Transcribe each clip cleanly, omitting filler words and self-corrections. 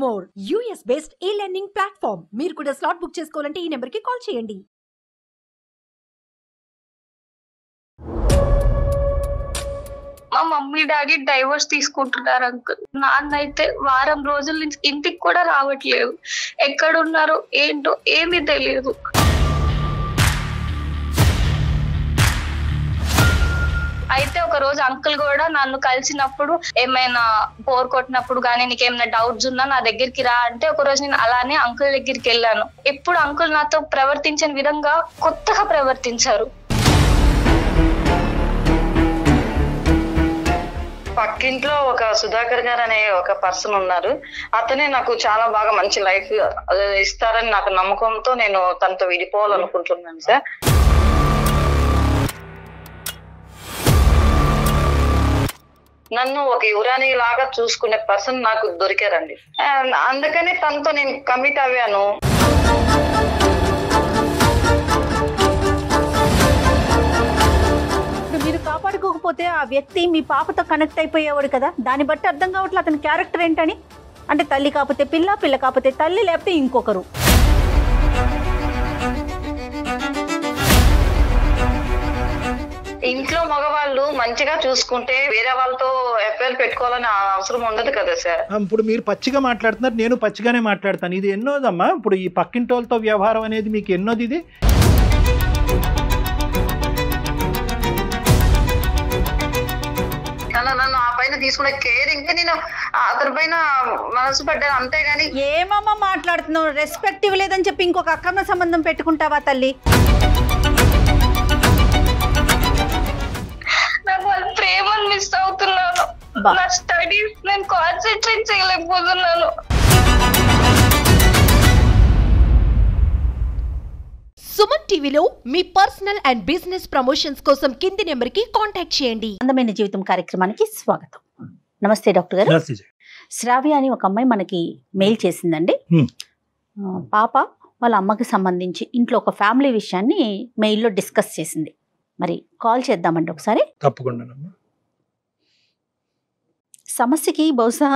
More US based e-learning platform. మీరు కూడా slot book చేసుకోవాలంటే ఈ నెంబర్కి కాల్ చేయండి. మా మమ్మీ డాడీ డైవర్స్ తీసుకుంటున్నారు అంకుల్. నాన్న అయితే వారం రోజుల నుంచి ఇంటికి కూడా రావట్లేదు. ఎక్కడున్నారో ఏంటో ఏమీ తెలియదు. అయితే ఒక రోజు అంకుల్ కూడా నన్ను కలిసినప్పుడు ఏమైనా బోర్ కొట్టినప్పుడు కానీ నీకేమైనా డౌట్స్ ఉన్నా నా దగ్గరికి రా అంటే ఒక రోజు నేను అలానే అంకుల్ దగ్గరికి వెళ్ళాను. ఎప్పుడు అంకుల్ నాతో ప్రవర్తించిన విధంగా కొత్తగా ప్రవర్తించారు. పక్కింట్లో ఒక సుధాకర్ గారు అనే ఒక పర్సన్ ఉన్నారు. అతనే నాకు చాలా బాగా మంచి లైఫ్ ఇస్తారని నాకు నమ్మకంతో నేను తనతో విడిపోవాలనుకుంటున్నాను సార్. నన్ను ఒక యువరాణి లాగా చూసుకునే పర్సన్ నాకు దొరికారండి. అందుకని తనతో నేను కమిట్ అవ్వాను. మీరు కాపాడుకోకపోతే ఆ వ్యక్తి మీ పాపతో కనెక్ట్ అయిపోయేవాడు కదా, దాన్ని బట్టి అర్థం కావట్లేదు అతని క్యారెక్టర్ ఏంటని. అంటే తల్లి కాకపోతే పిల్ల, పిల్ల కాకపోతే తల్లి, లేకపోతే ఇంకొకరు. ఇంట్లో మగవాళ్ళు మంచిగా చూసుకుంటే వేరే వాళ్ళతో ఎఫ్ఐఆర్ పెట్టుకోవాలని అవసరం ఉండదు కదా సార్. ఇప్పుడు మీరు పచ్చిగా మాట్లాడుతున్నారు, నేను పచ్చిగానే మాట్లాడతాను. ఇది ఎన్నోదమ్మా? ఇప్పుడు ఈ పక్కింటి వాళ్ళతో వ్యవహారం అనేది మీకు ఎన్నోది? ఇది నన్ను ఆ పైన తీసుకునే కేరింగ్ నేను అతని పైన మనసు పడ్డాను, అంతేగాని. ఏమమ్మా మాట్లాడుతున్నావు? రెస్పెక్ట్ ఇవ్వలేదని చెప్పి ఇంకొక అక్రమ సంబంధం పెట్టుకుంటావా తల్లి? నాకు వాళ్ళ ప్రేమను మిస్ అవుతున్నాను. నా స్టడీస్ నేను కాన్సన్ట్రేట్ చేయలేకపోతున్నాను. సుమన్ టీవీలో మీ పర్సనల్ అండ్ బిజినెస్ ప్రమోషన్స్ కోసం కింది నెంబర్కి కాంటాక్ట్ చేయండి. అందమైన జీవితం కార్యక్రమానికి స్వాగతం. నమస్తే డాక్టర్ గారు. శ్రావ్య అని ఒక అమ్మాయి మనకి మెయిల్ చేసిందండి. పాప వాళ్ళ అమ్మకి సంబంధించి ఇంట్లో ఒక ఫ్యామిలీ విషయాన్ని మెయిల్లో డిస్కస్ చేసింది. మరి కాల్ చేద్దామండి ఒకసారి. తప్పకుండా. సమస్యకి బహుశా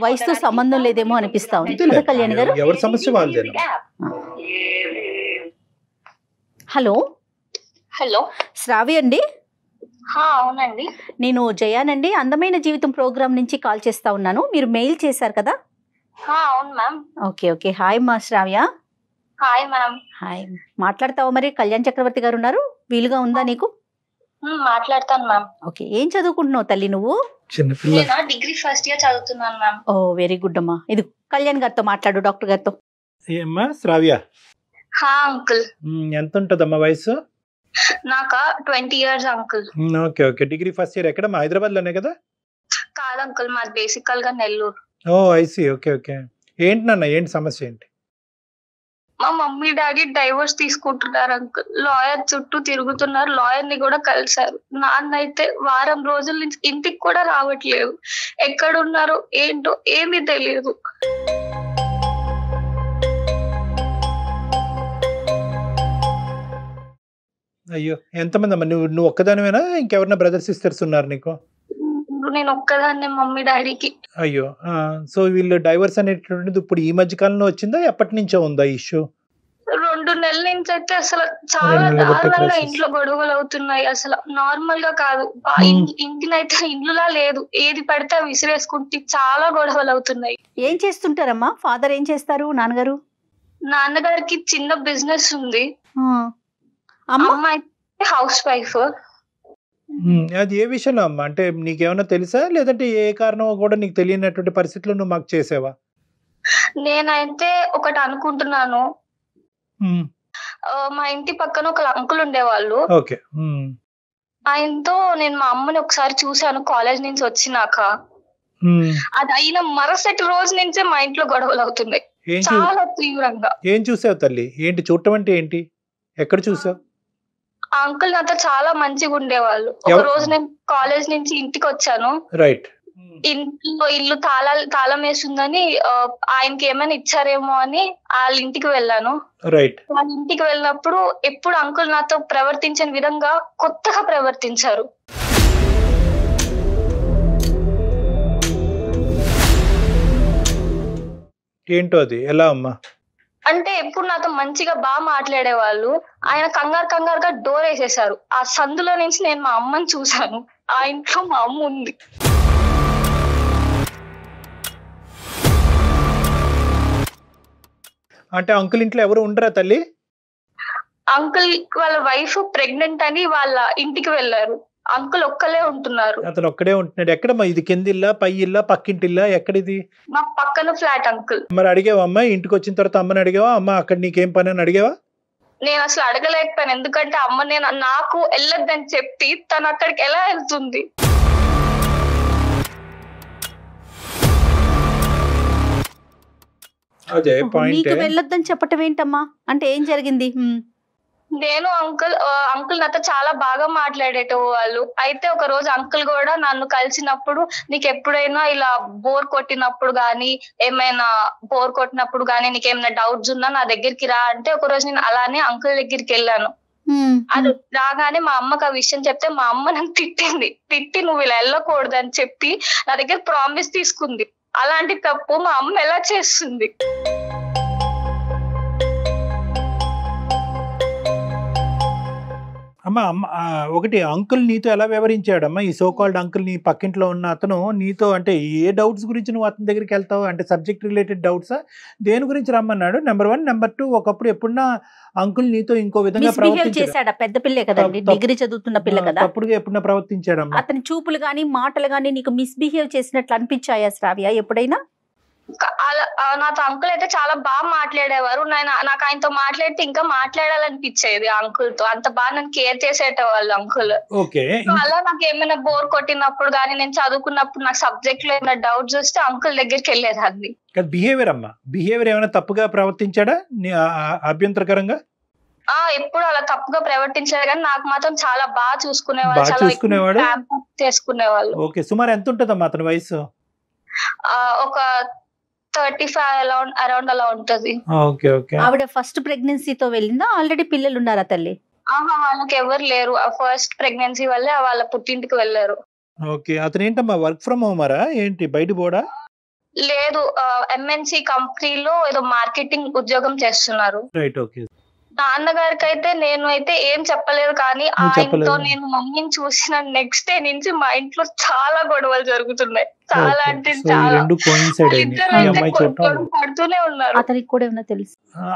వయసుతో సంబంధం లేదేమో అనిపిస్తా ఉంది కదా కళ్యాణి గారు. ఎవరి సమస్య వాళ్ళదే. హలో హలో, శ్రావ్య అండి. అవునండి, నేను జయానండి, అందమైన జీవితం ప్రోగ్రామ్ నుంచి కాల్ చేస్తా ఉన్నాను. మీరు మెయిల్ చేశారు కదా? అవును మ్యామ్. Okay okay. హాయ్ మా శ్రావ్య. Hi ma'am. హాయ్. మాట్లాడతావా? మరి కళ్యాణ్ చక్రవర్తి గారు ఉన్నారు, వీలుగా ఉందా నీకు? మాట్లాడతాను మ్యామ్. ఓకే. ఏం చదువుకుంటున్నావు తల్లి నువ్వు? నేను డిగ్రీ ఫస్ట్ ఇయర్ చదువుతున్నాను మ్యామ్. ఓ వెరీ గుడ్ అమ్మా. ఇది కళ్యాణ్ గారితో మాట్లాడు, డాక్టర్ గారితో. ఏమ్మా శ్రావ్య? అంకుల్, ఎంత ఉంటుందమ్మా వయసు? నాకా 20 years uncle. Okay okay. Degree first year ఎక్కడ? హైదరాబాద్ లోనే కదా? కాదు అంకుల్, మాది బేసికల్ గా నెల్లూరు. ఓ ఐసి. Okay okay. ఏంటి నాన్న, ఏంటి సమస్య ఏంటి? మా మమ్మీ డాడీ డైవర్స్ తీసుకుంటున్నారు అంకుల్. లాయర్ చుట్టూ తిరుగుతున్నారు, లాయర్ ని కూడా కలిశారు. నాన్న అయితే వారం రోజుల నుంచి ఇంటికి కూడా రావట్లేదు. ఎక్కడున్నారో ఏంటో ఏమీ తెలియదు. అయ్యో, ఎంతమంది అమ్మా? నువ్వు ఒక్కదానివేనా? ఇంకెవరన్నా బ్రదర్స్ సిస్టర్స్ ఉన్నారు నీకు? నేను ఒక్కదాన్నే మమ్మీ డాడీకి. అయ్యో. సో వీళ్ళు డైవర్స్ అనేటువంటిది ఇప్పుడు ఈ మధ్య కాలంలో వచ్చిందా, ఎప్పటి నుంచో ఉందా ఇష్యూ? 2 నెలల నుంచి అయితే అసలు చాలా దారుణంగా ఇంట్లో గొడవలు అవుతున్నాయి. అసలు నార్మల్ గా కాదు, ఇంటినైతే ఇండ్లులా లేదు, ఏది పడితే విసిరేసుకుంటే చాలా గొడవలు అవుతున్నాయి. ఏం చేస్తుంటారమ్మా? ఫాదర్ ఏం చేస్తారు? నాన్నగారు? నాన్నగారికి చిన్న బిజినెస్ ఉంది. అమ్మ హౌస్ వైఫ్. అది ఏ విషయంలో అమ్మా? అంటే నీకేమన్నా తెలుసా, లేదంటే ఏ కారణం కూడా నీకు తెలియనటువంటి పరిస్థితుల్లో నువ్వు మాకు చేసావా? నేనైతే ఒకటి అనుకుంటున్నాను. మా ఇంటి పక్కన ఒక అంకుల్ ఉండేవాళ్ళు. ఓకే. ఆయనతో నేను మా అమ్మని ఒకసారి చూశాను కాలేజ్ నుంచి వచ్చినాక. అది అయిన మరుసటి రోజు నుంచే మా ఇంట్లో గొడవలు అవుతున్నాయి చాలా తీవ్రంగా. ఏం చూసావు తల్లి? ఏంటి చూడటం అంటే ఏంటి? ఎక్కడ చూసావు? ఆ అంకుల్ నాతో చాలా మంచిగా ఉండేవాళ్ళు. ఒక రోజు నేను కాలేజ్ నుంచి ఇంటికి వచ్చాను. రైట్. ఇంట్లో ఇల్లు తాళం వేసిందని ఆయనకి ఏమైనా ఇచ్చారేమో అని వాళ్ళ ఇంటికి వెళ్ళాను. రైట్. వాళ్ళ ఇంటికి వెళ్ళినప్పుడు ఎప్పుడు అంకుల్ నాతో ప్రవర్తించిన విధంగా కొత్తగా ప్రవర్తించారు. ఏంటో అది ఎలా అమ్మా? అంటే ఎప్పుడు నాతో మంచిగా బాగా మాట్లాడేవాళ్ళు. ఆయన కంగారుగా డోర్ వేసేసారు. ఆ సందులో నుంచి నేను మా అమ్మని చూసాను. ఆ ఇంట్లో మా అమ్మ ఉంది. అంటే అంకుల్ ఇంట్లో ఎవరు ఉండరా తల్లి? అంకుల్ వాళ్ళ వైఫ్ ప్రెగ్నెంట్ అని వాళ్ళ ఇంటికి వెళ్ళారు. అంకుల్ ఒక్కలే ఉంటున్నారు. అతను ఒక్కడే ఉంటున్నాడు. ఎక్కడమ్మా ఇది? కింద ఇల్లా, పై ఇల్లా, పక్కింటిల్లా, ఎక్కడిది? మా పక్కన ఫ్లాట్ అంకుల్. మరి అడిగావా అమ్మా? ఇంటికి వచ్చిన తర్వాత అమ్మని అడిగావా? అమ్మ అక్కడ నీకేం పని అని అడిగావా? నేను అసలు అడగలేకపోయాను. ఎందుకంటే అమ్మ నాకు వెళ్ళొద్దని చెప్పి తను అక్కడికి ఎలా వెళ్తుంది? అదే ఓహో, పాయింట్. నీకు వెళ్ళొద్దని చెప్పటం ఏంటమ్మా? అంటే ఏం జరిగింది? నేను అంకుల్ నాతో చాలా బాగా మాట్లాడేటవాళ్ళు. అయితే ఒక రోజు అంకుల్ కూడా నన్ను కలిసినప్పుడు, నీకు ఎప్పుడైనా ఇలా బోర్ కొట్టినప్పుడు గానీ, ఏమైనా బోర్ కొట్టినప్పుడు గానీ నీకేమైనా డౌట్స్ ఉన్నా నా దగ్గరికి రా అంటే, ఒక రోజు నేను అలానే అంకుల్ దగ్గరికి వెళ్ళాను. అది రాగానే మా అమ్మకి ఆ విషయం చెప్తే మా అమ్మ నన్ను తిట్టి నువ్వు ఇలా వెళ్ళకూడదు అని చెప్పి నా దగ్గర ప్రామిస్ తీసుకుంది. అలాంటి తప్పు మా అమ్మ ఎలా చేస్తుంది? అమ్మా ఒకటి, అంకుల్ నీతో ఎలా వ్యవహరించాడమ్మా? ఈ సో కాల్డ్ అంకుల్, నీ పక్కింట్లో ఉన్న అతను నీతో అంటే ఏ డౌట్స్ గురించి నువ్వు అతని దగ్గరికి వెళ్తావు? అంటే సబ్జెక్ట్ రిలేటెడ్ డౌట్సా? దేని గురించి రమ్మన్నాడు? నెంబర్ 1. నెంబర్ 2, ఒకప్పుడు ఎప్పుడన్నా అంకుల్ నీతో ఇంకో విధంగా చేశాడా? పెద్ద పిల్లే కదండి, డిగ్రీ చదువుతున్న పిల్ల కదా. తప్పుడుగా ఎప్పుడన్నా ప్రవర్తించాడమ్మా? అతని చూపులు గానీ మాటలు గానీ నీకు మిస్బిహేవ్ చేసినట్లు అనిపించాయా శ్రావ్య ఎప్పుడైనా? నాతో అంకుల్ అయితే చాలా బాగా మాట్లాడేవారు. నాకు ఆయనతో మాట్లాడితే ఇంకా మాట్లాడాలనిపించేది. అంకుల్ తో అంత బాగా నన్ను కేర్ చేసేటవాళ్ళు అంకుల్. అలా నాకు ఏమైనా బోర్ కొట్టినప్పుడు గానీ, నేను చదువుకున్నప్పుడు నాకు సబ్జెక్ట్ లో ఏమైనా డౌట్స్ వస్తే అంకుల్ దగ్గరికి వెళ్ళేదాన్ని. బిహేవియర్ అమ్మా, బిహేవియర్ ఏమైనా తప్పుగా ప్రవర్తించాడా అభ్యంతరకరంగా? ఎప్పుడు అలా తప్పుగా ప్రవర్తించారు కానీ నాకు మాత్రం చాలా బాగా చూసుకునేవాడు. చేసుకునేవాళ్ళు. ఓకే, సుమారు ఎంత ఉంటదమ్మా అతని వయసు? ఒక 35 అరౌండ్ అలా ఉంటది. ఆవిడ ఫస్ట్ ప్రెగ్నెన్సీతో వెళ్ళిందా? ఆల్రెడీ పిల్లలు ఉన్నారా తల్లి? వాళ్ళకి ఎవరు లేరు. ఫస్ట్ ప్రెగ్నెన్సీ వల్లే వాళ్ళ పుట్టింటికి వెళ్ళారు. ఓకే, అతను ఏంటమ్మా వర్క్ ఫ్రమ్ హోమరా ఏంటి? బయట పోడా? లేదు, ఎంఎన్సి కంపెనీలో ఏదో మార్కెటింగ్ ఉద్యోగం చేస్తున్నారు. Right, okay. నాన్నగారికి అయితే నేను అయితే ఏం చెప్పలేదు కానీ ఆయనతో నేను మమ్మీని చూసిన నెక్స్ట్ డే నుంచి మా ఇంట్లో చాలా గొడవలు జరుగుతున్నాయి. చాలా అంటే చాలా పడుతూనే ఉన్నారు. అతనికి కూడా ఏమన్నా తెలుసు?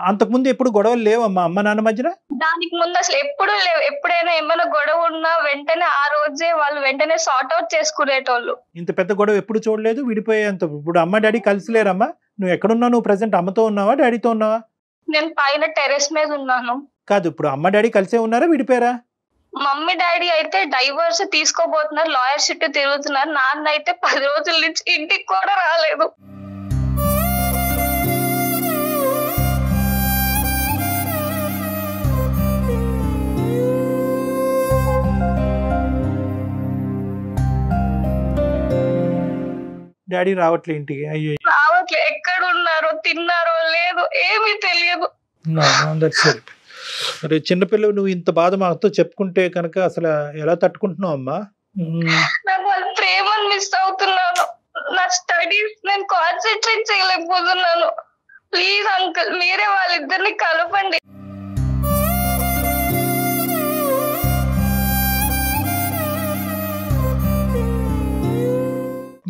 అంతకు ముందు ఎప్పుడు గొడవలు లేవమ్మా అమ్మ నాన్న మధ్యన? దానికి ముందు అసలు ఎప్పుడు లేవు. ఎప్పుడైనా ఏమైనా గొడవ ఉన్నా వెంటనే ఆ రోజే వాళ్ళు వెంటనే సార్ట్ అవుట్ చేసుకునేటోళ్ళు. ఇంత పెద్ద గొడవ ఎప్పుడు చూడలేదు. విడిపోయేంత. ఇప్పుడు అమ్మ డాడీ కలిసి లేరమ్మా? నువ్వు ఎక్కడున్నావు? నువ్వు ప్రెసెంట్ అమ్మతో ఉన్నావా డాడీతో ఉన్నావా? నేను పైన టెర్రస్ మీద ఉన్నాను. కాదు, ఇప్పుడు అమ్మ డాడీ కలిసే ఉన్నారా, విడిపోయారా? మమ్మీ డాడీ అయితే డైవర్స్ తీసుకోబోతున్నారు, లాయర్ చుట్టూ తిరుగుతున్నారు. నాన్న అయితే 10 రోజుల నుంచి ఇంటికి కూడా రాలేదు. డాడీ రావట్లే ఇంటికి? అయ్యో, రావట్లే. ఎక్కడ ఉన్నారో, తిన్నారో లేదో ఏమీ తెలియదు. అరే చిన్నపిల్లలు, నువ్వు ఇంత బాధ మాతో చెప్పుకుంటే కనుక అసలు ఎలా తట్టుకుంటున్నావు అమ్మా? నాకు వాళ్ళ ప్రేమను మిస్ అవుతున్నాను. నా స్టడీస్ నేను కాన్సన్ట్రేట్ చేయలేకపోతున్నాను. ప్లీజ్ అంకుల్, మీరే వాళ్ళిద్దరిని కలపండి.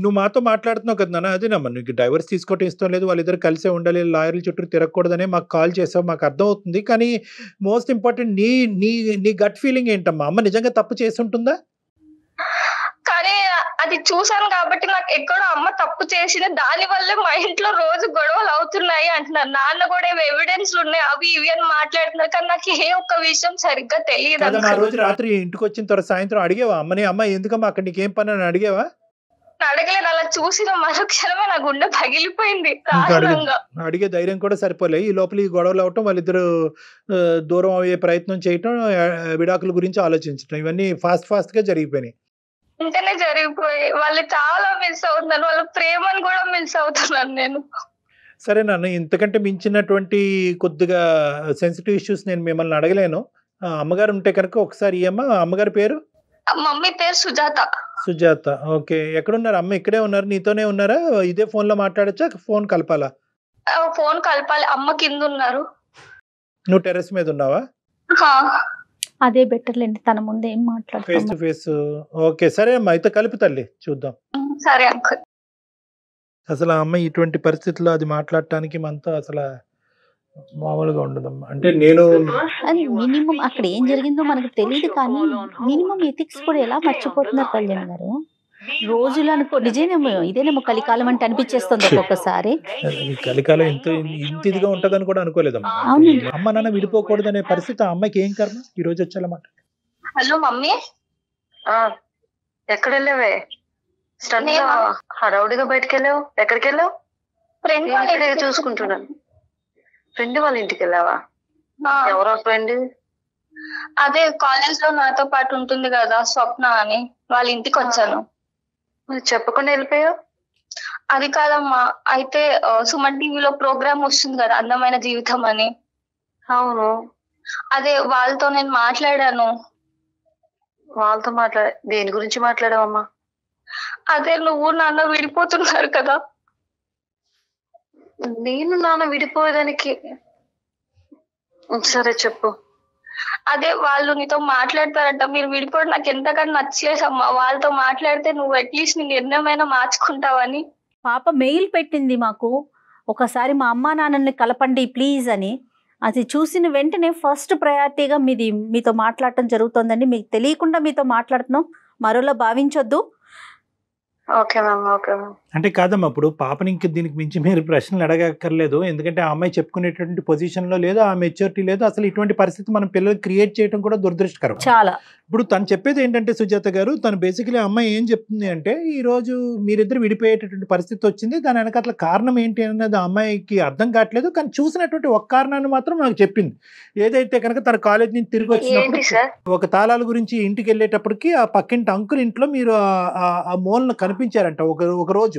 నువ్వు మాతో మాట్లాడుతున్నావు కదా నాన్న, అదేనమ్మా నీకు డైవర్స్ తీసుకోవటం ఇష్టం లేదు, వాళ్ళిద్దరు కలిసే ఉండాలి, లాయర్ల చుట్టూ తిరగకూడదనే మాకు కాల్ చేసావు, మాకు అర్థం అవుతుంది. కానీ మోస్ట్ ఇంపార్టెంట్ నీ నీ నీ గట్ ఫీలింగ్ ఏంటమ్మా? అమ్మ నిజంగా తప్పు చేసి ఉంటుందా? కానీ అది చూసాను కాబట్టి నాకు ఎక్కడో అమ్మ తప్పు చేసింది, దాని వల్లే మా ఇంట్లో రోజు గొడవలు అవుతున్నాయి అంటున్నారు. నాన్న కూడా ఎవిడెన్స్లు ఉన్నాయి, అవి ఇవి అని మాట్లాడుతున్నారు. కానీ నాకు ఏ ఒక్క విషయం సరిగ్గా తెలియదు. ఆ రోజు రాత్రి ఇంటికి వచ్చిన తర్వాత సాయంత్రం అడిగేవా అమ్మని, అమ్మ ఎందుకమ్మా అక్కడ నీకేం పని అని అడిగేవా? అడగలేదు. అలా చూసిన మరుక్షణమే నా గుండె పగిలిపోయింది. అడిగే ధైర్యం కూడా సరిపోలే. ఈ లోపల ఈ గొడవలు అవటం, వాళ్ళిద్దరు దూరం అయ్యే ప్రయత్నం చేయటం, విడాకుల గురించి ఆలోచించడం, ఇవన్నీ ఫాస్ట్ గా జరిగిపోయినాయి. వెంటనే జరిగిపోయి వాళ్ళు చాలా మిస్ అవుతున్నారు. వాళ్ళ ప్రేమను కూడా మిస్ అవుతున్నాను నేను. సరే నాన్న, ఇంతకంటే మించినటువంటి కొద్దిగా సెన్సిటివ్ ఇష్యూస్ నేను మిమ్మల్ని అడగలేను. అమ్మగారు ఉంటే కనుక ఒకసారి ఇయ్యమ్మా. అమ్మగారి పేరు? మమ్మీ పేరు సుజాత. సుజాత, ఓకే. ఎక్కడున్నారు అమ్మ? ఇక్కడే ఉన్నారు, నీతోనే ఉన్నారా? ఇదే ఫోన్ లో మాట్లాడచ్చా, ఫోన్ కలపాలా? ఫోన్ కలపాలి, అమ్మ కింద ఉన్నారు. నువ్వు టెర్రస్ మీద ఉన్నావా? అదే బెటర్లేండి, తన ముందు ఏం ఫేస్ మాట్లాడుతాం. To face. ఓకే సరే అమ్మా, అయితే కలుపు తల్లి, చూద్దాం. సరే అంకుల్. అసలు ఆ అమ్మాయి ఇటువంటి పరిస్థితుల్లో అది మాట్లాడటానికి మనతో అసలు మామూలుగా ఉండదమ్మా. అంటే నేను అది మినిమం అక్కడ ఏం జరిగిందో మనకు తెలియదు, కానీ మినిమం ఎథిక్స్ కూడా ఎలా మర్చిపోతున్నారు కళ్యాణ్ గారు. రోజులు అనుకో నిజేనేమో, ఇదేనేమో కలికాలం అంటే అనిపించేస్తుంది ఒక్కొక్కసారి. ఈ కలికాలం ఇంత ఇదిగా ఉంటదని కూడా అనుకోలేదమ్మా. అవునండి. అమ్మ నాన్న విడిపోకూడదు అనే పరిస్థితి ఆ అమ్మాయికి ఏం కర్మ ఈ రోజు వచ్చాలన్నమాట. Hello mummy. ఎక్కడ వెళ్ళావే? హడావుడిగా బయటకు వెళ్ళావు? ఎక్కడికి వెళ్ళావు? ఫ్రెండ్ చూసుకుంటున్నాను. ఫ్రెండ్ వాళ్ళ ఇంటికి వెళ్ళావా? ఎవరో ఫ్రెండ్? అదే కాలేజ్ లో నాతో పాటు ఉంటుంది కదా స్వప్న అని, వాళ్ళ ఇంటికి వచ్చాను. చెప్పకుండా వెళ్ళిపోయావు? అది కాదమ్మా, అయితే సుమన్ టీవీలో ప్రోగ్రామ్ వస్తుంది కదా అందమైన జీవితం అని. అవును. అదే వాళ్ళతో నేను మాట్లాడాను. వాళ్ళతో దేని గురించి మాట్లాడావమ్మా? అదే నువ్వు నాన్న విడిపోతున్నారు కదా. నేను నాన్న విడిపోయేదానికి? సరే చెప్పు. అదే వాళ్ళు నీతో మాట్లాడతారంట, మీరు విడిపోవడం నాకు ఎంతగానో నచ్చలేదమ్మా. వాళ్ళతో మాట్లాడితే నువ్వు అట్లీస్ట్ నీ నిర్ణయమైనా మార్చుకుంటావని. పాప మెయిల్ పెట్టింది మాకు, ఒకసారి మా అమ్మా నాన్నల్ని కలపండి ప్లీజ్ అని. అది చూసిన వెంటనే ఫస్ట్ ప్రయారిటీగా మీతో మాట్లాడటం జరుగుతుందండి. మీకు తెలియకుండా మీతో మాట్లాడుతున్నాం, మరోలా భావించొద్దు. Okay ma'am, okay ma'am. అంటే కాదమ్మా, ఇప్పుడు పాపని ఇంక దీనికి మించి మీరు ప్రశ్నలు అడగక్కర్లేదు. ఎందుకంటే ఆ అమ్మాయి చెప్పుకునేటువంటి పొజిషన్లో లేదు, ఆ మెచ్యూరిటీ లేదు. అసలు ఇటువంటి పరిస్థితి మనం పిల్లలు క్రియేట్ చేయడం కూడా దురదృష్టకరం చాలా. ఇప్పుడు తను చెప్పేది ఏంటంటే సుజాత గారు, తను బేసికలీ అమ్మాయి ఏం చెప్తుంది అంటే, ఈ రోజు మీరిద్దరు విడిపోయేటటువంటి పరిస్థితి వచ్చింది, దాని వెనకాల కారణం ఏంటి అన్నది ఆ అమ్మాయికి అర్థం కావట్లేదు. కానీ చూసినటువంటి ఒక్క కారణాన్ని మాత్రం నాకు చెప్పింది. ఏదైతే కనుక తన కాలేజ్ నుంచి తిరిగి వచ్చినప్పుడు ఒక తాళాల గురించి ఇంటికి వెళ్ళేటప్పటికి ఆ పక్కింటి అంకుల్ ఇంట్లో మీరు ఆ మూలను కనిపించారంట ఒక రోజు.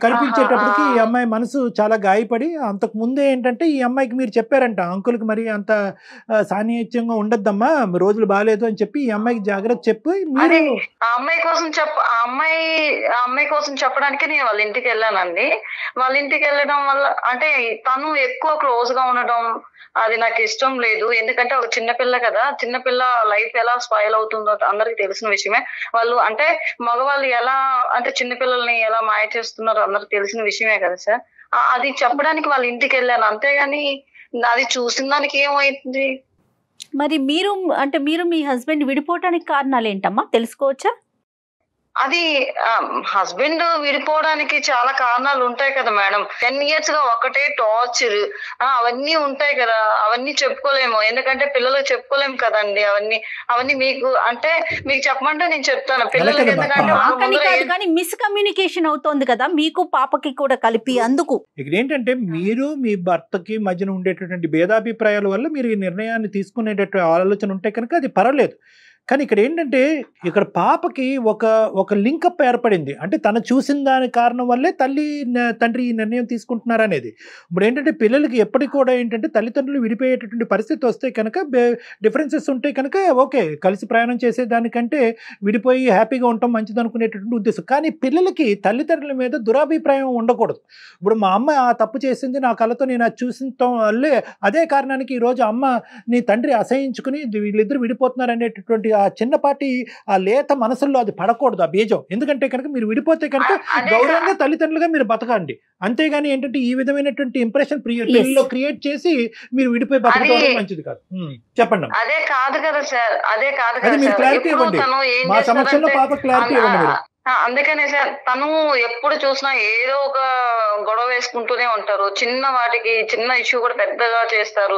కనిపించేటప్పటికి ఈ అమ్మాయి మనసు చాలా గాయపడి, అంతకు ముందే ఏంటంటే ఈ అమ్మాయికి మీరు చెప్పారంట, అంకుల్కి మరి అంత సాన్నిహిత్యంగా ఉండద్దమ్మా, రోజులు బాగాలేదు అని చెప్పి ఈ అమ్మాయికి జాగ్రత్త చెప్పి మీరు ఆ అమ్మాయి కోసం చెప్పడానికి నేను వాళ్ళ ఇంటికి వెళ్ళానండి. వాళ్ళ ఇంటికి వెళ్ళడం వల్ల అంటే తను ఎక్కువ క్లోజ్ గా ఉండడం అది నాకు ఇష్టం లేదు. ఎందుకంటే ఒక చిన్నపిల్ల కదా, చిన్నపిల్ల లైఫ్ ఎలా స్పాయిల్ అవుతుందో అందరికి తెలిసిన విషయమే. వాళ్ళు అంటే మగవాళ్ళు ఎలా అంటే చిన్నపిల్లల్ని ఎలా మాయ చేస్తున్నారో అందరికి తెలిసిన విషయమే కదా సార్. అది చెప్పడానికి వాళ్ళ ఇంటికి వెళ్ళాను, అంతేగాని అది చూసిన దానికి ఏమైంది. మరి మీరు మీ హస్బెండ్ విడిపోవటానికి కారణాలు ఏంటమ్మా, తెలుసుకోవచ్చా? అది హస్బెండ్ విడిపోవడానికి చాలా కారణాలు ఉంటాయి కదా మేడం. 10 years గా ఒకటే టార్చర్ అవన్నీ ఉంటాయి కదా, అవన్నీ చెప్పుకోలేము. ఎందుకంటే పిల్లలకు చెప్పుకోలేము కదండి. అవన్నీ మీకు చెప్పమంటే నేను చెప్తాను. పిల్లలకి ఎందుకంటే కానీ మిస్కమ్యూనికేషన్ అవుతోంది కదా మీకు పాపకి కూడా కలిపి. అందుకు ఇక్కడ ఏంటంటే మీరు మీ భర్తకి మధ్యన ఉండేటటువంటి భేదాభిప్రాయాల వల్ల మీరు ఈ నిర్ణయాన్ని తీసుకునేటటువంటి ఆలోచన ఉంటే కనుక అది పర్వాలేదు. కానీ ఇక్కడ ఏంటంటే ఇక్కడ పాపకి ఒక లింకప్ ఏర్పడింది. అంటే తను చూసిన దాని కారణం వల్లే తండ్రి ఈ నిర్ణయం తీసుకుంటున్నారు అనేది. ఇప్పుడు ఏంటంటే పిల్లలకి ఎప్పటికి కూడా ఏంటంటే తల్లిదండ్రులు విడిపోయేటటువంటి పరిస్థితి వస్తే కనుక డిఫరెన్సెస్ ఉంటే కనుక ఓకే, కలిసి ప్రయాణం చేసేదానికంటే విడిపోయి హ్యాపీగా ఉండటం మంచిది అనుకునేటటువంటి ఉద్దేశం. కానీ పిల్లలకి తల్లిదండ్రుల మీద దురాభిప్రాయం ఉండకూడదు. ఇప్పుడు మా అమ్మ ఆ తప్పు చేసింది, నా కళ్ళతో నేను అది చూసిన వల్లే అదే కారణానికి ఈరోజు అమ్మ నీ తండ్రి అసహించుకుని వీళ్ళిద్దరు విడిపోతున్నారు అనేటటువంటి ఆ చిన్నపాటి ఆ లేత మనసుల్లో అది పడకూడదు ఆ బీజం. ఎందుకంటే కనుక మీరు విడిపోతే కనుక గౌరవంగా తల్లిదండ్రులుగా మీరు బతకండి, అంతేగాని ఏంటంటే ఈ విధమైనటువంటి ఇంప్రెషన్ పిల్లల్లో క్రియేట్ చేసి మీరు విడిపోయి బతకడం మంచిది కాదు. చెప్పండి. అదే కాదు కదా సార్, అదే కాదు అది మీరు క్లారిటీ ఇవ్వండి, మా సమక్షంలో పాప క్లారిటీ ఇవ్వండి మీరు. అందుకనే సార్ తను ఎప్పుడు చూసినా ఏదో ఒక గొడవ వేసుకుంటూనే ఉంటారు. చిన్న వాటికి చిన్న ఇష్యూ కూడా పెద్దగా చేస్తారు.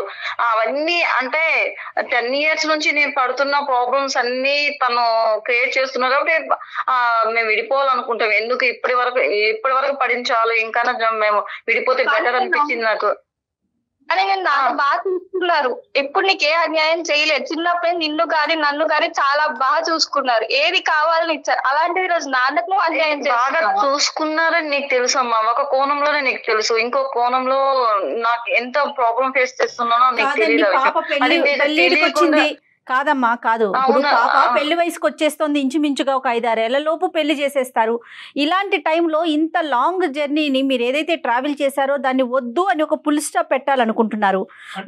అవన్నీ అంటే 10 years నుంచి నేను పడుతున్న ప్రాబ్లమ్స్ అన్ని తను క్రియేట్ చేస్తున్నారు. కాబట్టి మేము విడిపోవాలనుకుంటాం. ఎందుకు ఇప్పటి వరకు పడించాలి, ఇంకా మేము విడిపోతే బెటర్ అనిపించింది నాకు. అని నేను నాకు బాగా చూసుకున్నారు, ఎప్పుడు నీకే అన్యాయం చేయలేదు. చిన్నప్పుడు నిన్ను కానీ నన్ను కానీ చాలా బాగా చూసుకున్నారు, ఏది కావాలని ఇచ్చారు. అలాంటిది రోజు నాన్నకు అన్యాయం బాగా చూసుకున్నారని నీకు తెలుసు అమ్మా. ఒక కోణంలోనే నీకు తెలుసు, ఇంకో కోణంలో నాకు ఎంత ప్రాబ్లం ఫేస్ చేస్తున్నానో నీకు తెలియదు. కాదమ్మా కాదు, ఇప్పుడు అవునా? పాప పెళ్లి వయసుకు వచ్చేస్తుంది, ఇంచుమించుగా ఒక 5-6 ఏళ్ల లోపు పెళ్లి చేసేస్తారు. ఇలాంటి టైంలో ఇంత లాంగ్ జర్నీని మీరు ఏదైతే ట్రావెల్ చేశారో దాన్ని వద్దు అని ఒక ఫుల్ స్టాప్ పెట్టాలనుకుంటున్నారు.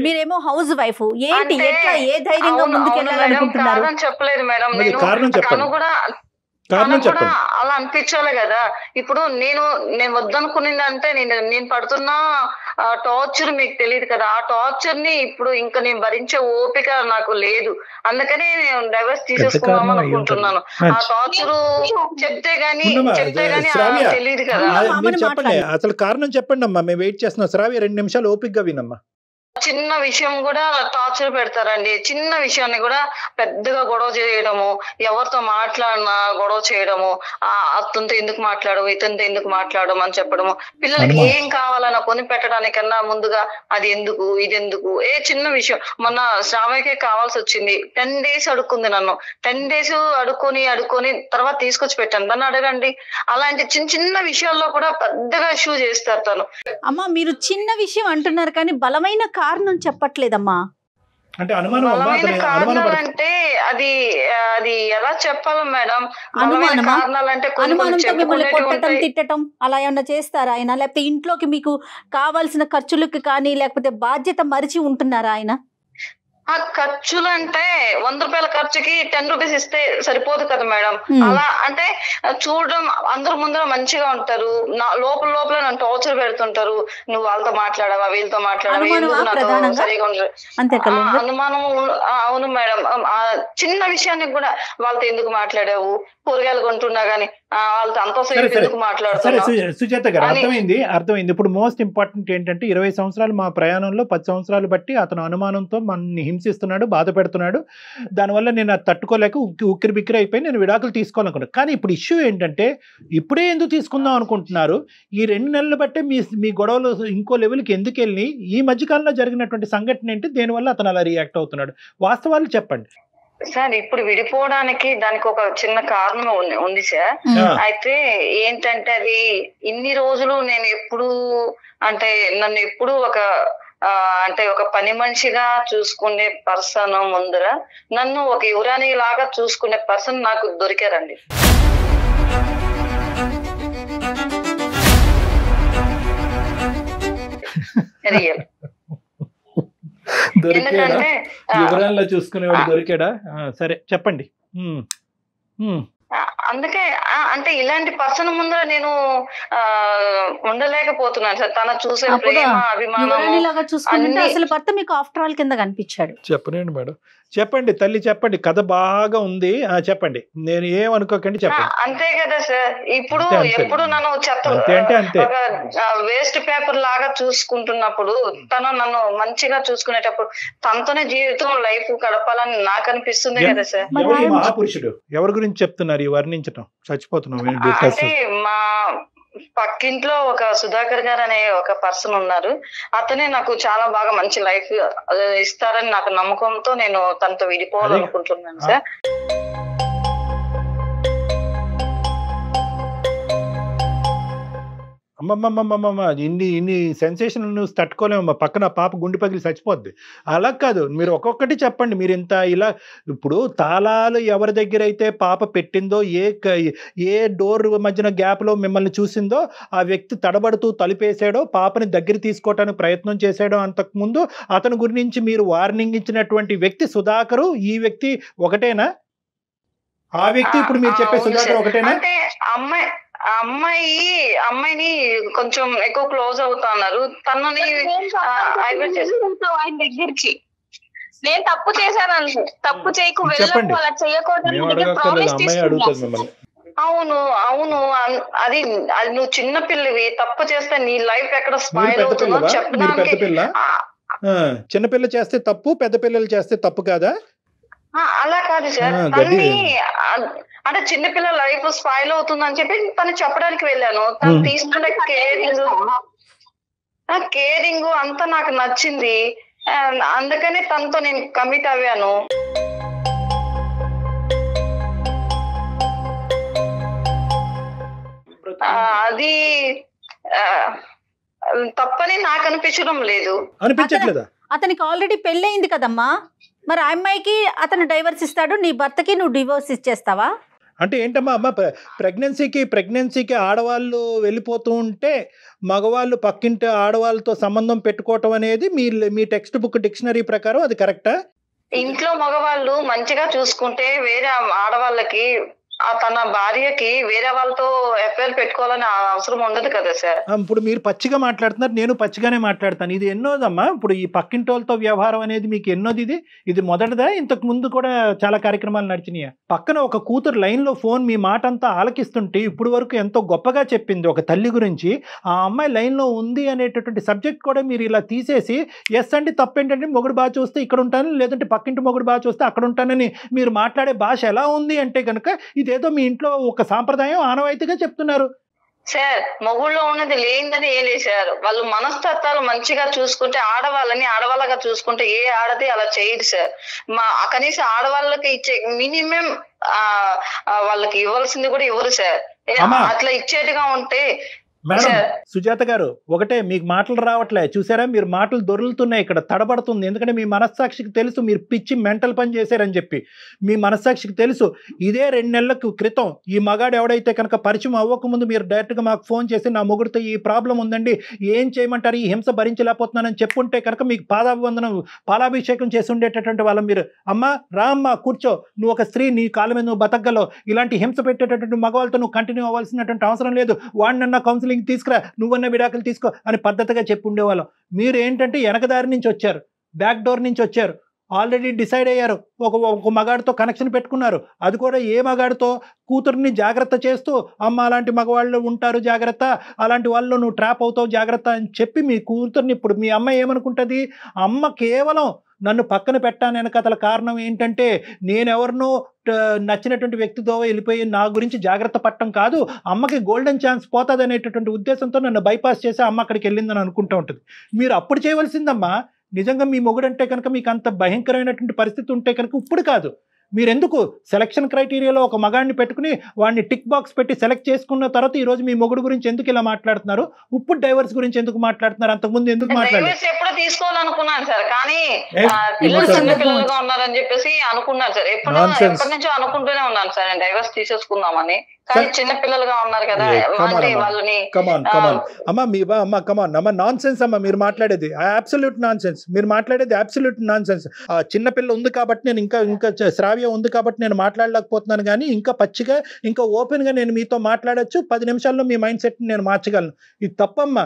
మీరేమో హౌస్ వైఫ్, ఏంటి అంటే ఎట్లా ఏ ధైర్యంగా అవును ముందుకు అవును మేడం, వెళ్ళాలనుకుంటున్నారు? కారణం చెప్పలేదు మేడం. మరి నేను కారణం తను చెప్పండి. కూడా కారణం తనకు కూడా చెప్పండి. అలా అనిపించాలి కదా. ఇప్పుడు నేను వద్దనుకునేది అంటే నేను పడుతున్న టార్చర్ మీకు తెలియదు కదా. ఆ టార్చర్ ని ఇప్పుడు ఇంకా నేను భరించే ఓపిక నాకు లేదు. అందుకనే నేను డైవర్స్ తీసేసుకుందాం అనుకుంటున్నాను. ఆ టార్చర్ చెప్తే గానీ శ్రావ్య తెలియదు కదా. మీరు చెప్పండి, అసలు కారణం చెప్పండి అమ్మా, మేము వెయిట్ చేస్తున్నాం. శ్రావ్య 2 నిమిషాలు ఓపికగా వినమ్మా. చిన్న విషయం కూడా టార్చర్ పెడతారండి. చిన్న విషయాన్ని కూడా పెద్దగా గొడవ చేయడము, ఎవరితో మాట్లాడినా గొడవ చేయడము, అతనితో ఎందుకు మాట్లాడము, ఇతనితో ఎందుకు మాట్లాడము అని చెప్పడము. పిల్లలకి ఏం కావాలన్నా కొని పెట్టడానికన్నా ముందుగా అది ఎందుకు ఇది ఎందుకు, చిన్న విషయం. మొన్న శ్రావ్యకే కావాల్సి వచ్చింది, 10 days అడుక్కుంది నన్ను. 10 days అడుక్కొని తర్వాత తీసుకొచ్చి పెట్టాను. దాన్ని అడగండి. అలాంటి చిన్న చిన్న విషయాల్లో కూడా పెద్దగా ఇష్యూ చేస్తారు తను. అమ్మా మీరు చిన్న విషయం అంటున్నారు కానీ బలమైన కారణం చెప్పట్లేదమ్మా. అంటే అనుమానం బలమైన కారణాలంటే అది ఎలా చెప్పాలి మేడం? బలమైన కారణాలంటే అనుమానంతో మిమ్మల్ని కొట్టడం తిట్టడం అలా ఏమన్నా చేస్తారా ఆయన? లేకపోతే ఇంట్లోకి మీకు కావాల్సిన ఖర్చులకు కానీ లేకపోతే బాధ్యత మరిచి ఉంటున్నారా ఆయన? ఆ ఖర్చులు అంటే 100 రూపాయల ఖర్చుకి 10 రూపీస్ ఇస్తే సరిపోదు కదా మేడం. అలా అంటే చూడడం అందరి ముందర మంచిగా ఉంటారు, లోపల నన్ను టార్చర్ పెడుతుంటారు. నువ్వు వాళ్ళతో మాట్లాడవా, వీళ్ళతో మాట్లాడవా, సరిగా ఉండదు అనుమానం. అవును మేడం. చిన్న విషయానికి కూడా వాళ్ళతో ఎందుకు మాట్లాడావు, కూరగాయలు కొంటున్నా గానీ వాళ్ళతో అంతసేపు ఎందుకు మాట్లాడుతున్నావు? సుజాత గారు అర్థమైంది. ఇప్పుడు మోస్ట్ ఇంపార్టెంట్ ఏంటంటే 20 సంవత్సరాలు మా ప్రయాణంలో 10 సంవత్సరాలు బట్టి అతను అనుమానంతో మనల్ని హింసిస్తున్నాడు, బాధ పెడుతున్నాడు. దానివల్ల నేను అది తట్టుకోలేక ఉక్కిరి బిక్కిరి అయిపోయి నేను విడాకులు తీసుకోవాలనుకున్నాను. కానీ ఇప్పుడు ఇష్యూ ఏంటంటే ఇప్పుడే ఎందుకు తీసుకుందాం అనుకుంటున్నారు? ఈ 2 నెలలు బట్టే మీ గొడవలు ఇంకో లెవెల్కి ఎందుకు వెళ్ళి ఈ మధ్యకాలంలో జరిగినటువంటి సంఘటన ఏంటి, దేనివల్ల అతను అలా రియాక్ట్ అవుతున్నాడు? వాస్తవాలు చెప్పండి సార్. ఇప్పుడు విడిపోవడానికి దానికి ఒక చిన్న కారణం ఉంది సార్. అయితే ఏంటంటే అది ఇన్ని రోజులు నేను ఎప్పుడు అంటే నన్ను ఎప్పుడు ఒక పని మనిషిగా చూసుకునే పర్సన్ ముందర నన్ను ఒక యువరాణి లాగా చూసుకునే పర్సన్ నాకు దొరికారండి. రియల్. దొరికాడా? వివరాల్లో చూసుకునేవాడు దొరికాడా? సరే చెప్పండి. అందుకే అంటే ఇలాంటి పర్సన్ ముందర నేను ఉండలేకపోతున్నాను సార్. తన చూసే ప్రేమ, అభిమానం అసలు భర్త మీకు ఆఫ్టర్ ఆల్ కింద కనిపించాడు. చెప్పనండి మేడం, చెప్పండి తల్లి, చెప్పండి. కథ బాగా ఉంది, చెప్పండి. నేను ఏమనుకోకండి, చెప్పండి. అంతే కదా సార్. ఇప్పుడు ఎప్పుడు నన్ను ఒక వేస్ట్ పేపర్ లాగా చూసుకుంటున్నప్పుడు తను నన్ను మంచిగా చూసుకునేటప్పుడు తనతోనే జీవితం లైఫ్ గడపాలని నాకు అనిపిస్తుంది కదా సార్. మహాపురుషుడు ఎవరి గురించి చెప్తున్నారు ఈ వర్ణించటం? చచ్చిపోతున్నాం. అంటే మా పక్కింట్లో ఒక సుధాకర్ గారు అనే ఒక పర్సన్ ఉన్నారు. అతనే నాకు చాలా బాగా మంచి లైఫ్ ఇస్తారని నాకు నమ్మకంతో నేను తనతో విడిపోవాలనుకుంటున్నాను సార్. అమ్మమ్మమ్మమ్మ ఇన్ని సెన్సేషనల్ న్యూస్ తట్టుకోలేమమ్మా. పక్కన పాప గుండె పగిలి చచ్చిపోద్ది. అలా కాదు, మీరు ఒక్కొక్కటి చెప్పండి. మీరు ఇంత ఇలా ఇప్పుడు తాళాలు ఎవరి దగ్గర అయితే పాప పెట్టిందో, ఏ డోర్ మధ్యన గ్యాప్లో మిమ్మల్ని చూసిందో ఆ వ్యక్తి తడబడుతూ తలుపేసాడో, పాపని దగ్గర తీసుకోవటానికి ప్రయత్నం చేశాడో, అంతకుముందు అతని గురించి మీరు వార్నింగ్ ఇచ్చినటువంటి వ్యక్తి సుధాకరు, ఈ వ్యక్తి ఒకటేనా? ఆ వ్యక్తి ఇప్పుడు మీరు చెప్పే సుధాకర్ ఒకటేనా? అమ్మాయిని కొంచెం ఎక్కువ క్లోజ్ అవుతున్నారు. తనని ఆయన దగ్గరికి నేను తప్పు చేశాను, తప్పు చేయకు వెళ్ళకు, అలా చేయకూడదు. అవును అది నువ్వు చిన్న పిల్లవి, తప్పు చేస్తే నీ లైఫ్ ఎక్కడ స్పాయిల్ అవుతుందో చెప్పడానికి. చిన్నపిల్ల చేస్తే తప్పు, పెద్ద పిల్లలు చేస్తే తప్పు కాదా? అలా కాదు సార్. అంటే చిన్నపిల్ల లైఫ్ స్పాయిల్ అవుతుందని చెప్పి తను చెప్పడానికి వెళ్ళాను. తను తీసుకునే కేరింగ్ అంతా నాకు నచ్చింది. అందుకని తనతో నేను కమిట్ అవ్వాను. అది తప్పని నాకు అనిపించడం లేదు. అనిపించట్లేదా? అతనికి ఆల్రెడీ పెళ్ళయింది కదమ్మా. మరి ఆ అమ్మాయికి అతను డైవర్స్ ఇస్తాడు, నీ భర్తకి నువ్వు డివోర్స్ ఇచ్చేస్తావా? అంటే ఏంటమ్మా అమ్మ, ప్రెగ్నెన్సీకి ఆడవాళ్ళు వెళ్ళిపోతూ ఉంటే మగవాళ్ళు పక్కింటి ఆడవాళ్ళతో సంబంధం పెట్టుకోవటం అనేది మీ టెక్స్ట్ బుక్ డిక్షనరీ ప్రకారం అది కరెక్టా? ఇంట్లో మగవాళ్ళు మంచిగా చూసుకుంటే వేరే ఆడవాళ్ళకి తన భార్యకి వేరే వాళ్ళతో ఎఫ్ఐఆర్ పెట్టుకోవాలని అవసరం ఉండదు కదా సార్. ఇప్పుడు మీరు పచ్చిగా మాట్లాడుతున్నారు, నేను పచ్చిగానే మాట్లాడతాను. ఇది ఎన్నోదమ్మా? ఇప్పుడు ఈ పక్కింటి వాళ్ళతో వ్యవహారం అనేది మీకు ఎన్నోది? ఇది మొదటిదా? ఇంతకు ముందు కూడా చాలా కార్యక్రమాలు నడిచినాయా? పక్కన ఒక కూతురు లైన్లో ఫోన్ మీ మాట అంతా ఆలకిస్తుంటే ఇప్పుడు వరకు ఎంతో గొప్పగా చెప్పింది ఒక తల్లి గురించి, ఆ అమ్మాయి లైన్లో ఉంది అనేటటువంటి సబ్జెక్ట్ కూడా మీరు ఇలా తీసేసి ఎస్ అండి తప్పేంటంటే మొగుడు బాగా చూస్తే ఇక్కడ ఉంటాను, లేదంటే పక్కింటి మొగుడు బాగా చూస్తే అక్కడ ఉంటానని మీరు మాట్లాడే భాష ఎలా ఉంది అంటే కనుక ఇదేదో మీ ఇంట్లో ఒక సాంప్రదాయం ఆనవాయితీగా చెప్తున్నారు. సార్ మొగుళ్ళో ఉన్నది లేనిదని ఏం లేదు సార్. వాళ్ళు మనస్తత్వాలు మంచిగా చూసుకుంటే ఆడవాళ్ళని ఆడవాళ్ళగా చూసుకుంటే ఏ ఆడది అలా చేయదు సార్. కనీసం ఆడవాళ్ళకి ఇచ్చే మినిమం వాళ్ళకి ఇవ్వాల్సింది కూడా ఇవ్వరు సార్. అట్లా ఇచ్చేట్టుగా ఉంటే. మేడం సుజాత గారు, ఒకటే మీకు మాటలు రావట్లే చూసారా, మీరు మాటలు దొరుకుతున్నాయి, ఇక్కడ తడబడుతుంది. ఎందుకంటే మీ మనస్సాక్షికి తెలుసు మీరు పిచ్చి మెంటల్ పని చేశారని చెప్పి. మీ మనస్సాక్షికి తెలుసు. ఇదే 2 నెలల క్రితం ఈ మగాడు ఎవడైతే కనుక పరిచయం అవ్వకముందు మీరు డైరెక్ట్గా మాకు ఫోన్ చేసి నా మొగుడితో ఈ ప్రాబ్లం ఉందండి, ఏం చేయమంటారు, ఈ హింస భరించలేకపోతున్నానని చెప్పుంటే కనుక మీకు పాదాభివందనం పాలాభిషేకం చేసి ఉండేటటువంటి వాళ్ళం మీరు. అమ్మ రా అమ్మ కూర్చో, నువ్వు ఒక స్త్రీ, నీ కాళ్ళ మీద నువ్వు బతకగలవు, ఇలాంటి హింస పెట్టేటటువంటి మగవాళ్ళతో నువ్వు కంటిన్యూ అవ్వాల్సినటువంటి అవసరం లేదు, వాడినన్నా కౌన్సిలింగ్ తీసుకురా, నువ్వన్న విడాకులు తీసుకో అని పద్ధతిగా చెప్పి ఉండేవాళ్ళం. మీరు ఏంటంటే వెనకదారి నుంచి వచ్చారు, బ్యాక్ డోర్ నుంచి వచ్చారు, ఆల్రెడీ డిసైడ్ అయ్యారు, ఒక మగాడితో కనెక్షన్ పెట్టుకున్నారు. అది కూడా ఏ మగాడితో? కూతుర్ని జాగ్రత్త చేస్తూ అమ్మ అలాంటి మగవాళ్ళు ఉంటారు జాగ్రత్త, అలాంటి వాళ్ళు నువ్వు ట్రాప్ అవుతావు జాగ్రత్త అని చెప్పి మీ కూతుర్ని. ఇప్పుడు మీ అమ్మ ఏమనుకుంటుంది? అమ్మ కేవలం నన్ను పక్కన పెట్టాను వెనకతల కారణం ఏంటంటే నేనెవరినో నచ్చినటువంటి వ్యక్తితో వెళ్ళిపోయి నా గురించి జాగ్రత్త పట్టడం కాదు, అమ్మకి గోల్డెన్ ఛాన్స్ పోతుంది అనేటటువంటి ఉద్దేశంతో నన్ను బైపాస్ చేసి అమ్మ అక్కడికి వెళ్ళిందని అనుకుంటూ ఉంటుంది. మీరు అప్పుడు చేయవలసిందమ్మా, నిజంగా మీ మొగుడంటే కనుక మీకు అంత భయంకరమైనటువంటి పరిస్థితి ఉంటే కనుక ఇప్పుడు కాదు, మీరెందుకు సెలక్షన్ క్రైటీరియాలో ఒక మగాడిని పెట్టుకుని వాడిని టిక్ బాక్స్ పెట్టి సెలెక్ట్ చేసుకున్న తర్వాత ఈ రోజు మీ మొగుడు గురించి ఎందుకు ఇలా మాట్లాడుతున్నారు? ఇప్పుడు డైవర్స్ గురించి ఎందుకు మాట్లాడుతున్నారు? అంతకుముందు ఎందుకు మాట్లాడారు? ఎప్పుడో తీసుకోవాలనుకున్నాను సార్, కానీ పిల్లలు చిన్న పిల్లలుగా ఉన్నారని చెప్పేసి అనుకున్నాను సార్. ఎప్పటి నుంచో అనుకుంటూనే ఉన్నాను సార్ నేను డైవర్స్ తీసేసుకుందామని, కానీ చిన్న పిల్లలుగా ఉన్నారు కదా అంటే వాళ్ళని. అమ్మ కమాన్ అమ్మ, నాన్ సెన్స్ అమ్మ మీరు మాట్లాడేది, అబ్సల్యూట్ నాన్ సెన్స్. మీరు మాట్లాడేది అబ్సల్యూట్ నాన్ సెన్స్. చిన్నపిల్ల ఉంది కాబట్టి నేను ఇంకా శ్రావ్యం ఉంది కాబట్టి నేను మాట్లాడలేకపోతున్నాను, కానీ ఇంకా పచ్చిగా ఇంకా ఓపెన్ గా నేను మీతో మాట్లాడొచ్చు. 10 నిమిషాల్లో మీ మైండ్ సెట్ నేను మార్చగలను. ఇది తప్పమ్మా,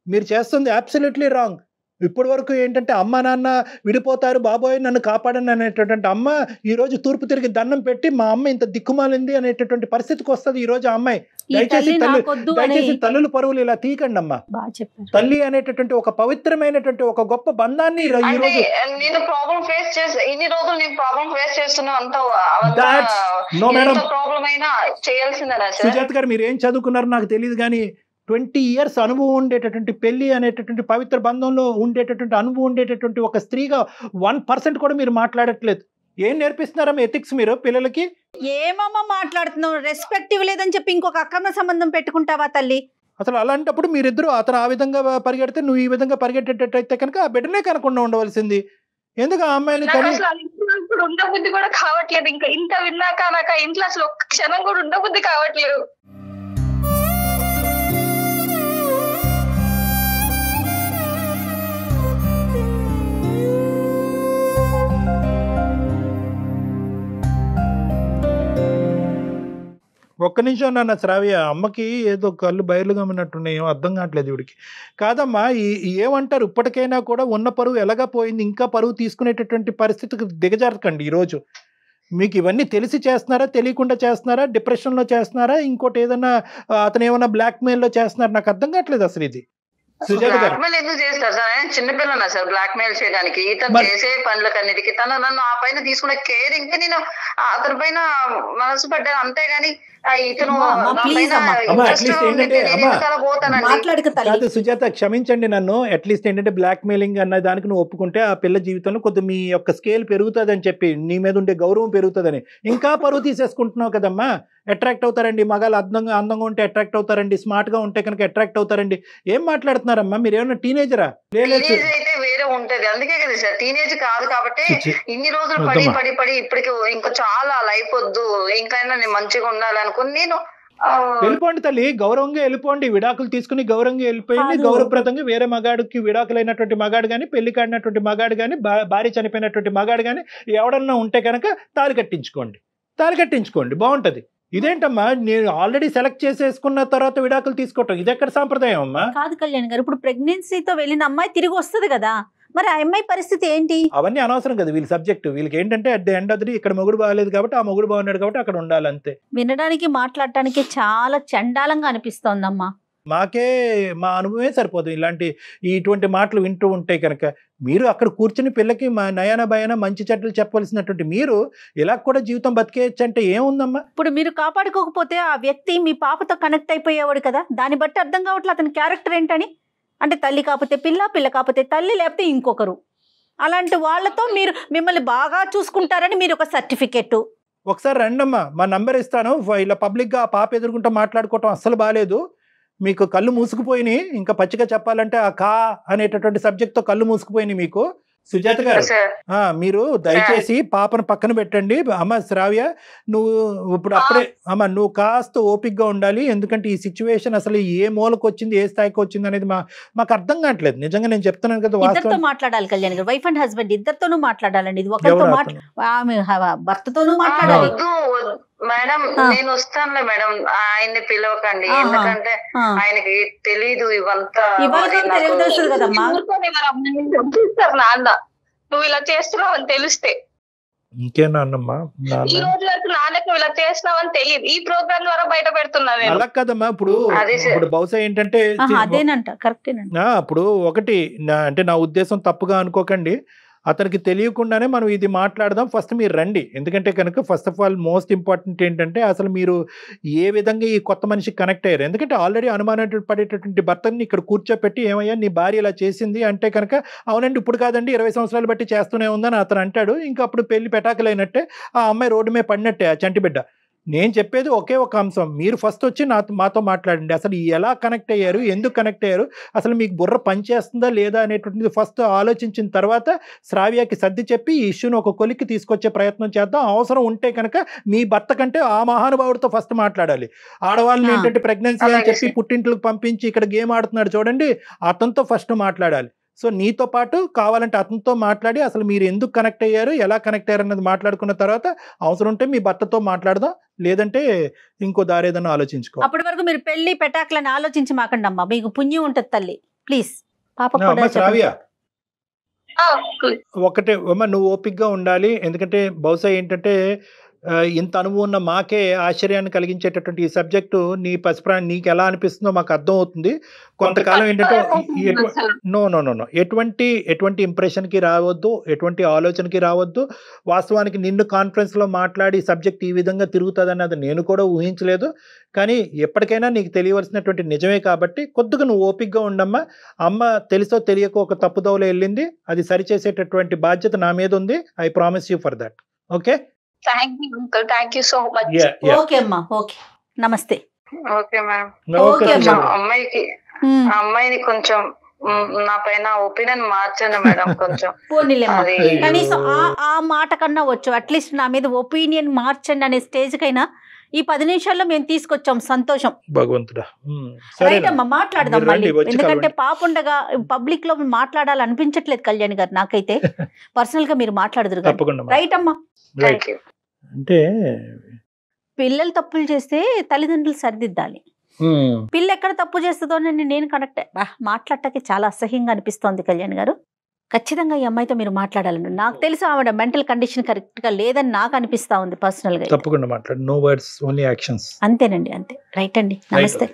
మీరు చేస్తుంది అబ్సల్యూట్లీ రాంగ్. ఇప్పటి వరకు ఏంటంటే అమ్మ నాన్న విడిపోతారు, బాబోయ్ నన్ను కాపాడని అనేటటువంటి అమ్మ ఈరోజు తూర్పు తిరిగి దండం పెట్టి మా అమ్మ ఇంత దిక్కుమాలింది అనేటటువంటి పరిస్థితికి వస్తుంది ఈ రోజు ఆ అమ్మాయి. దయచేసి తల్లుల పరువులు ఇలా తీయకండి అమ్మా. తల్లి అనేటటువంటి ఒక పవిత్రమైనటువంటి ఒక గొప్ప బంధాన్ని ఈ రోజు నేను ప్రాబ్లం ఫేస్ చేసి ఇన్ని రోజులు నేను ప్రాబ్లం ఫేస్ చేస్తున్నా అంత ప్రాబ్లం అయినా చేయాల్సిందేనా సార్? సుజాత గారు మీరు ఏం చదువుకున్నారో నాకు తెలియదు, కానీ 20 years అనుభవం ఉండేటటువంటి పెళ్లి అనేటటువంటి పవిత్ర బంధంలో ఉండేటటువంటి అనుభవం ఉండేటటువంటి ఒక స్త్రీగా 1% కూడా మీరు మాట్లాడట్లేదు. ఏం నేర్పిస్తున్నారమ్మా ఎథిక్స్ మీరు పిల్లలకి? ఏమమ్మా మాట్లాడుతున్నావు? రెస్పెక్ట్ ఇవ్వలేదని చెప్పి ఇంకొక అక్రమ సంబంధం పెట్టుకుంటావా తల్లి? అసలు అలాంటప్పుడు మీరిద్దరు అతను ఆ విధంగా పరిగెడితే నువ్వు ఈ విధంగా పరిగెట్టేటట్టయితే కనుక ఆ బిడ్డనే కనకుండా ఉండవలసింది. ఎందుకు ఆ అమ్మాయిని ఇప్పుడు ఉండబుద్ధి కూడా కావట్లేదు. ఇంకా ఇంత విన్నాక నాకు ఇంట్లో అసలు ఒక్క క్షణం కూడా ఉండబుద్ధి కావట్లేదు. ఒక్క నిమిషం నాన్న శ్రావ్య, అమ్మకి ఏదో కళ్ళు బయలుగా ఉన్నట్టున్నాయి, ఏమో అర్థం కావట్లేదు ఇవిడికి. కాదమ్మా, ఏమంటారు ఇప్పటికైనా కూడా ఉన్న పరువు ఎలాగా పోయింది, ఇంకా పరువు తీసుకునేటటువంటి పరిస్థితికి దిగజారకండి. ఈరోజు మీకు ఇవన్నీ తెలిసి చేస్తున్నారా, తెలియకుండా చేస్తున్నారా, డిప్రెషన్లో చేస్తున్నారా, ఇంకోటి ఏదైనా అతను ఏమైనా బ్లాక్మెయిల్లో చేస్తున్నారా? నాకు అర్థం కావట్లేదు అసలు ఇది. బ్లాక్మెయిల్ ఎందుకు చేస్తారు సార్? ఆయన చిన్నపిల్లనా సార్ బ్లాక్మెయిల్ చేయడానికి? ఇతను చేసే పనులకన్నిటికీ నన్ను ఆ పైన తీసుకునే కేరింగ్ నేను అతని పైన మనసు పడ్డాను, అంతేగాని ఇతను సుజాత క్షమించండి నన్ను. అట్లీస్ట్ ఏంటంటే బ్లాక్ మెయిలింగ్ అన్న దానికి నువ్వు ఒప్పుకుంటే ఆ పిల్ల జీవితంలో కొద్ది మీ యొక్క స్కేల్ పెరుగుతుంది అని చెప్పి, నీ మీద ఉండే గౌరవం పెరుగుతుందని. ఇంకా పరువు తీసేసుకుంటున్నావు కదమ్మా. అట్రాక్ట్ అవుతారండి మగాళ్ళు, అందంగా ఉంటే అట్రాక్ట్ అవుతారండి, స్మార్ట్ గా ఉంటే కనుక అట్రాక్ట్ అవుతారండి. ఏం మాట్లాడుతున్నారమ్మా మీరు? ఏమన్నా టీనేజరా? అయితే వేరే ఉంటది. అందుకే కదా సార్ టీనేజ్ కాదు కాబట్టి ఇన్ని రోజులు పడి ఇప్పటికి ఇంకా చాలా లైఫ్ వద్దు, ఇంకైనా నేను మంచిగా ఉండాలి అనుకుని నేను వెళ్ళిపోండి తల్లి, గౌరవంగా వెళ్ళిపోండి. విడాకులు తీసుకుని గౌరవంగా వెళ్ళిపోయింది. గౌరవప్రదంగా వేరే మగాడికి విడాకులైనటువంటి మగాడు కానీ, పెళ్లి కాడినటువంటి మగాడు కానీ, భార్య చనిపోయినటువంటి మగాడు కానీ ఎవడన్నా ఉంటే కనుక తాళి కట్టించుకోండి, బాగుంటది. ఇదేంటమ్మా, నేను ఆల్రెడీ సెలెక్ట్ చేసేసుకున్న తర్వాత విడాకులు తీసుకోవటం ఇది ఎక్కడ సాంప్రదాయం అమ్మా? కాదు కళ్యాణ్ గారు, ఇప్పుడు ప్రెగ్నెన్సీతో వెళ్ళిన అమ్మాయి తిరిగి వస్తుంది కదా, మరి ఆ అమ్మాయి పరిస్థితి ఏంటి? అవన్నీ అనవసరం కదా వీళ్ళ సబ్జెక్ట్. వీళ్ళకి ఏంటంటే at the end of the ఇక్కడ మొగుడు బాగాలేదు కాబట్టి ఆ మొగుడు బాగున్నాడు కాబట్టి అక్కడ ఉండాలి అంతే. వినడానికి మాట్లాడటానికి చాలా చండాలంగా అనిపిస్తోందమ్మా. మాకే మా అనుభవమే సరిపోదు ఇటువంటి మాటలు వింటూ ఉంటే కనుక. మీరు అక్కడ కూర్చుని పిల్లకి మా నయన భయన మంచి చెడ్డలు చెప్పవలసినటువంటి మీరు ఇలా కూడా జీవితం బతికేయచ్చు అంటే ఏముందమ్మా? ఇప్పుడు మీరు కాపాడుకోకపోతే ఆ వ్యక్తి మీ పాపతో కనెక్ట్ అయిపోయేవాడు కదా, దాన్ని బట్టి అర్థం కావట్లేదు అతని క్యారెక్టర్ ఏంటని. అంటే తల్లి కాకపోతే పిల్ల, పిల్ల కాకపోతే తల్లి, లేకపోతే ఇంకొకరు. అలాంటి వాళ్ళతో మిమ్మల్ని బాగా చూసుకుంటారని మీరు ఒక సర్టిఫికెట్. ఒకసారి రండమ్మా, మా నంబర్ ఇస్తాను. ఇలా పబ్లిక్గా ఆ పాప ఎదుర్కొంటూ మాట్లాడుకోవటం అస్సలు బాగాలేదు. మీకు కళ్ళు మూసుకుపోయినాయి. ఇంకా పచ్చిగా చెప్పాలంటే ఆ కా అనేటటువంటి సబ్జెక్ట్తో కళ్ళు మూసుకుపోయినాయి మీకు. సుజాత గారు, మీరు దయచేసి పాపను పక్కన పెట్టండి. అమ్మ శ్రావ్య, నువ్వు ఇప్పుడు అప్పుడే నువ్వు కాస్త ఓపిక్గా ఉండాలి. ఎందుకంటే ఈ సిచ్యువేషన్ అసలు ఏ మూలకు వచ్చింది, ఏ స్థాయికి వచ్చింది అనేది మాకు అర్థం కావట్లేదు. నిజంగా నేను చెప్తున్నాను కదా, ఇద్దరితో మాట్లాడాలి కళ్యాణ్ గారు, వైఫ్ అండ్ హస్బెండ్ ఇద్దరితోనూ మాట్లాడాలండి. ఇది ఒకరితో భర్తతోనూ మాట్లాడాలి. మేడం నేను వస్తానులే మేడం, ఆయన్ని పిలవకండి, ఎందుకంటే ఆయనకి తెలీదు ఇవంతా. నాన్న నువ్వు ఇలా చేస్తున్నావు అని తెలిస్తే, ఇంకేనమ్మా ఈ రోజు వరకు నాన్నకు ఇలా చేస్తున్నావని తెలియదు. ఈ ప్రోగ్రామ్ ద్వారా బయట పెడుతున్నా నేను. అలా కదమ్మా, ఇప్పుడు బహుశా ఏంటంటే అదేనంట కరెక్టేనంట. ఇప్పుడు ఒకటి అంటే నా ఉద్దేశం తప్పుగా అనుకోకండి, అతనికి తెలియకుండానే మనం ఇది మాట్లాడదాం. ఫస్ట్ మీరు రండి. ఎందుకంటే కనుక first of all most important ఏంటంటే అసలు మీరు ఏ విధంగా ఈ కొత్త మనిషికి కనెక్ట్ అయ్యారు. ఎందుకంటే ఆల్రెడీ అనుమానం పడేటటువంటి భర్తని ఇక్కడ కూర్చోపెట్టి ఏమయ్యా నీ భార్య ఇలా చేసింది అంటే కనుక అవునండి ఇప్పుడు కాదండి 20 సంవత్సరాలు బట్టి చేస్తూనే ఉందని అతను అంటాడు. ఇంకా అప్పుడు పెళ్లి పెటాకులైనట్టే, ఆ అమ్మాయి రోడ్డు మీద పడినట్టే ఆ చంటి బిడ్డ. నేను చెప్పేది ఒకే ఒక అంశం, మీరు ఫస్ట్ వచ్చి మాతో మాట్లాడండి. అసలు ఎలా కనెక్ట్ అయ్యారు, ఎందుకు కనెక్ట్ అయ్యారు, అసలు మీకు బుర్ర పనిచేస్తుందా లేదా అనేటువంటిది ఫస్ట్ ఆలోచించిన తర్వాత శ్రావ్యకి సర్ది చెప్పి ఈ ఇష్యూని ఒక కొలిక్కి తీసుకొచ్చే ప్రయత్నం చేద్దాం. అవసరం ఉంటే కనుక మీ భర్త కంటే ఆ మహానుభావుడితో ఫస్ట్ మాట్లాడాలి. ఆడవాళ్ళని ఏంటంటే ప్రెగ్నెన్సీ అని చెప్పి పుట్టింట్లకు పంపించి ఇక్కడ గేమ్ ఆడుతున్నాడు చూడండి, అతనితో ఫస్ట్ మాట్లాడాలి. సో నీతో పాటు కావాలంటే అతనితో మాట్లాడి అసలు మీరు ఎందుకు కనెక్ట్ అయ్యారు, ఎలా కనెక్ట్ అయ్యారు అన్నది మాట్లాడుకున్న తర్వాత అవసరం ఉంటే మీ భర్తతో మాట్లాడదాం, లేదంటే ఇంకో దారి ఏదైనా ఆలోచించుకో. అప్పటి వరకు మీరు పెళ్లి పెటాకులని ఆలోచించి మాకండి అమ్మా, మీకు పుణ్యం ఉంటుంది తల్లి. ప్లీజ్ పాప ఒకటే అమ్మ, నువ్వు ఓపిక్గా ఉండాలి. ఎందుకంటే బహుశా ఏంటంటే ఇంత అనుభవం ఉన్న మాకే ఆశ్చర్యాన్ని కలిగించేటటువంటి ఈ సబ్జెక్టు నీ పసిప్రాణి నీకు ఎలా అనిపిస్తుందో మాకు అర్థం అవుతుంది. కొంతకాలం ఏంటంటే నో ఎటువంటి ఇంప్రెషన్కి రావద్దు, ఎటువంటి ఆలోచనకి రావద్దు. వాస్తవానికి నిన్ను కాన్ఫరెన్స్లో మాట్లాడి సబ్జెక్ట్ ఈ విధంగా తిరుగుతుంది అన్నది నేను కూడా ఊహించలేదు. కానీ ఎప్పటికైనా నీకు తెలియవలసినటువంటి నిజమే కాబట్టి కొద్దిగా నువ్వు ఓపిక్గా ఉండమ్మా. అమ్మ తెలుసో తెలియకో ఒక తప్పుదోవలో వెళ్ళింది, అది సరిచేసేటటువంటి బాధ్యత నా మీద ఉంది. I promise you for that. Okay, thank you uncle, thank you so much. Okay అమ్మా, ఓకే, నమస్తే. Okay madam. అమ్మాయిని కొంచెం నా పైన ఒపీనియన్ మార్చండి మేడం కొంచెం. కనీసం ఆ మాట కన్నా వచ్చు, అట్లీస్ట్ నా మీద ఒపీనియన్ మార్చండి అనే స్టేజ్ కైనా ఈ 10 నిమిషాల్లో మేము తీసుకొచ్చాం. సంతోషం భగవంతుడా. రైట్ అమ్మా, మాట్లాడదాం మళ్ళీ. ఎందుకంటే పాపుండగా పబ్లిక్ లో మాట్లాడాలనిపించట్లేదు కళ్యాణ్ గారు నాకైతే. పర్సనల్ గా మీరు మాట్లాడదురు. రైట్ అమ్మా. అంటే పిల్లలు తప్పులు చేస్తే తల్లిదండ్రులు సరిదిద్దాలి. పిల్ల ఎక్కడ తప్పు చేస్తుందో నేను కనెక్ట్ మాట్లాడటానికి చాలా అసహ్యంగా అనిపిస్తోంది కళ్యాణ్ గారు. ఖచ్చితంగా ఈ అమ్మాయితో మీరు మాట్లాడాలండి. నాకు తెలుసు ఆవిడ మెంటల్ కండిషన్ కరెక్ట్ గా లేదని నాకు అనిపిస్తా ఉంది పర్సనల్ గా. తప్పకుండా మాట్లాడు. No words, only actions. అంతేనండి, అంతే. రైట్ అండి, నమస్తే.